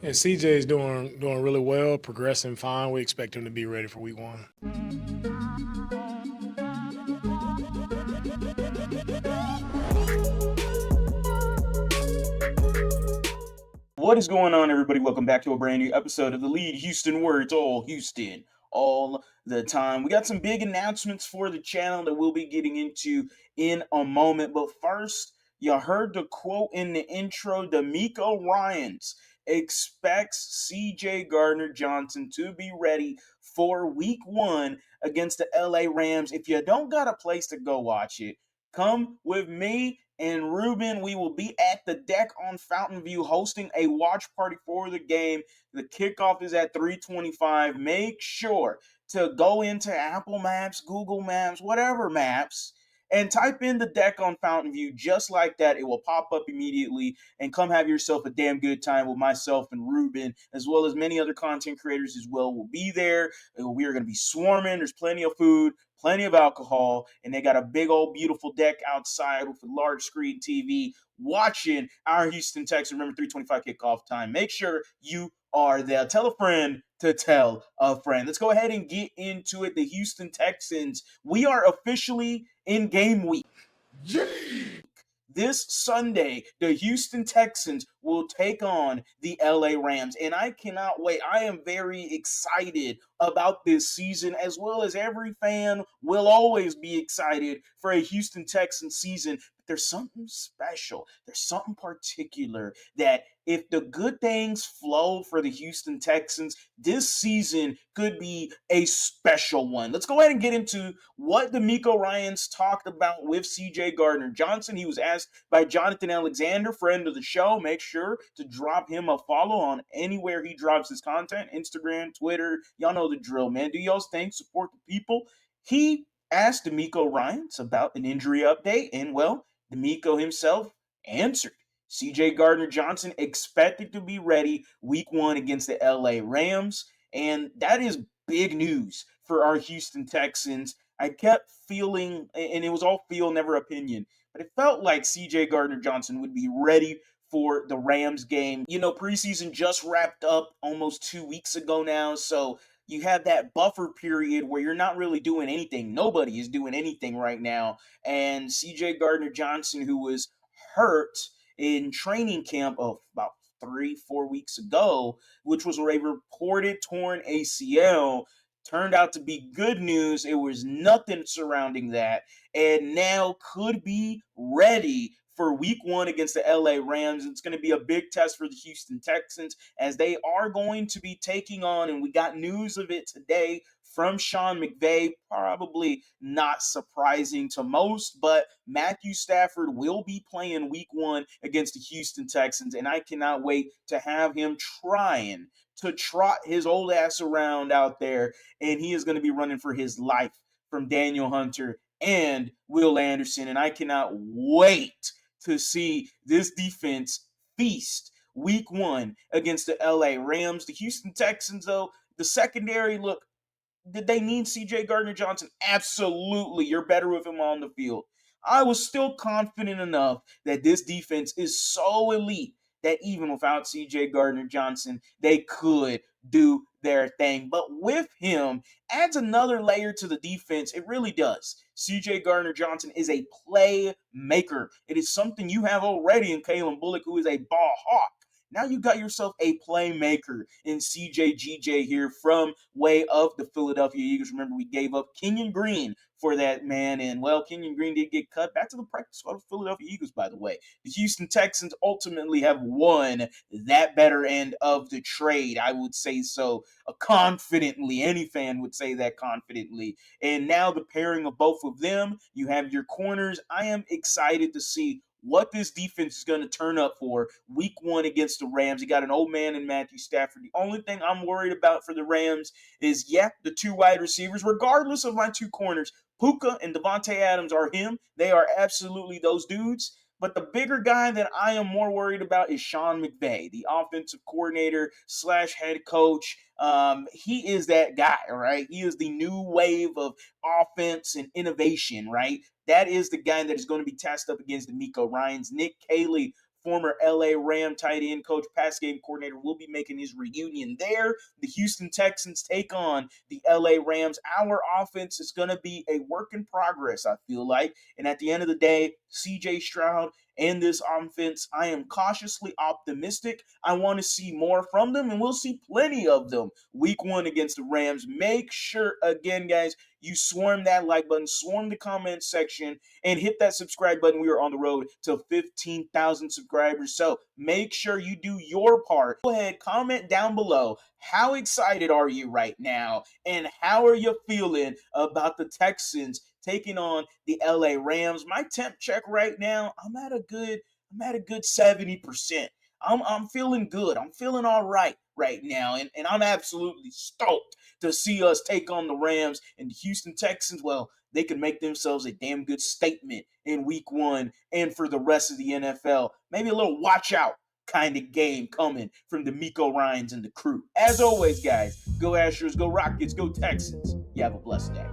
And CJ is doing really well, progressing fine. We expect him to be ready for week one. What is going on, everybody? Welcome back to a brand new episode of The Lead Houston, where it's all Houston all the time. We got some big announcements for the channel that we'll be getting into in a moment. But first, you heard the quote in the intro. DeMeco Ryans expects CJ Gardner-Johnson to be ready for week one against the LA Rams. If you don't got a place to go watch it, come with me and Ruben. We will be at the deck on Fountain View hosting a watch party for the game. The kickoff is at 3:25. Make sure to go into Apple Maps, Google Maps, whatever maps, and type in the deck on Fountain View just like that. It will pop up immediately, and come have yourself a damn good time with myself and Ruben, as well as many other content creators as well. Will be there. We are going to be swarming. There's plenty of food, plenty of alcohol, and they got a big old beautiful deck outside with a large screen TV watching our Houston Texans. Remember, 3:25 kickoff time. Make sure you are there. Tell a friend to tell a friend. Let's go ahead and get into it. The Houston Texans, we are officially in game week. This Sunday, the Houston Texans will take on the LA Rams, and I cannot wait. I am very excited about this season, as well as every fan will always be excited for a Houston Texans season. But there's something special, there's something particular that if the good things flow for the Houston Texans, this season could be a special one. Let's go ahead and get into what DeMeco Ryans talked about with CJ Gardner-Johnson. He was asked by Jonathan Alexander, friend of the show. Make sure to drop him a follow on anywhere he drops his content, Instagram, Twitter. Y'all know the drill, man. Do y'all's thing, support the people. He asked DeMeco Ryans about an injury update, and well, DeMeco himself answered. CJ Gardner-Johnson expected to be ready week one against the LA Rams, and that is big news for our Houston Texans. I kept feeling, and it was all feel, never opinion, but it felt like CJ Gardner-Johnson would be ready for the Rams game. You know, preseason just wrapped up almost 2 weeks ago now, so you have that buffer period where you're not really doing anything. Nobody is doing anything right now, and CJ Gardner-Johnson, who was hurt in training camp of about 3-4 weeks ago, which was a reported torn ACL, turned out to be good news. It was nothing surrounding that, and now could be ready for week one against the LA Rams. It's going to be a big test for the Houston Texans, as they are going to be taking on, and we got news of it today from Sean McVay, probably not surprising to most, but Matthew Stafford will be playing week one against the Houston Texans, and I cannot wait to have him trying to trot his old ass around out there, and he is going to be running for his life from Daniel Hunter and Will Anderson, and I cannot wait to see this defense feast week one against the LA Rams. The Houston Texans, though, the secondary, look, did they need CJ Gardner-Johnson? Absolutely. You're better with him on the field. I was still confident enough that this defense is so elite that even without CJ Gardner-Johnson, they could do their thing. But with him, adds another layer to the defense. It really does. CJ Gardner-Johnson is a playmaker. It is something you have already in Kalen Bullock, who is a ball hawk. Now you got yourself a playmaker in CJGJ here from way of the Philadelphia Eagles. Remember, we gave up Kenyon Green for that man, and well, Kenyon Green did get cut back to the practice squad of the Philadelphia Eagles, by the way. The Houston Texans ultimately have won that better end of the trade. I would say so confidently. Any fan would say that confidently. And now the pairing of both of them, you have your corners. I am excited to see what this defense is going to turn up for week one against the Rams. You got an old man in Matthew Stafford. The only thing I'm worried about for the Rams is, the two wide receivers, regardless of my two corners. Puka and Devontae Adams are him. They are absolutely those dudes. But the bigger guy that I am more worried about is Sean McVay, the offensive coordinator / head coach. He is that guy, right? He is the new wave of offense and innovation, right? That is the guy that is going to be tasked up against DeMeco Ryans. Nick Caley former LA Ram tight end coach, pass game coordinator, will be making his reunion there. The Houston Texans take on the LA Rams. Our offense is going to be a work in progress, I feel like. And at the end of the day, CJ Stroud and this offense, I am cautiously optimistic. I want to see more from them, and we'll see plenty of them week 1 against the Rams. Make sure, again, guys, you swarm that like button, swarm the comment section, and hit that subscribe button. We are on the road to 15,000 subscribers, so make sure you do your part. Go ahead, comment down below. How excited are you right now, and how are you feeling about the Texans taking on the LA Rams? My temp check right now, I'm at a good 70%. I'm feeling good. I'm feeling all right now. And I'm absolutely stoked to see us take on the Rams and the Houston Texans. Well, they can make themselves a damn good statement in week 1 and for the rest of the NFL. Maybe a little watch out kind of game coming from DeMeco Ryans and the crew. As always, guys, go Astros, go Rockets, go Texans. You have a blessed day.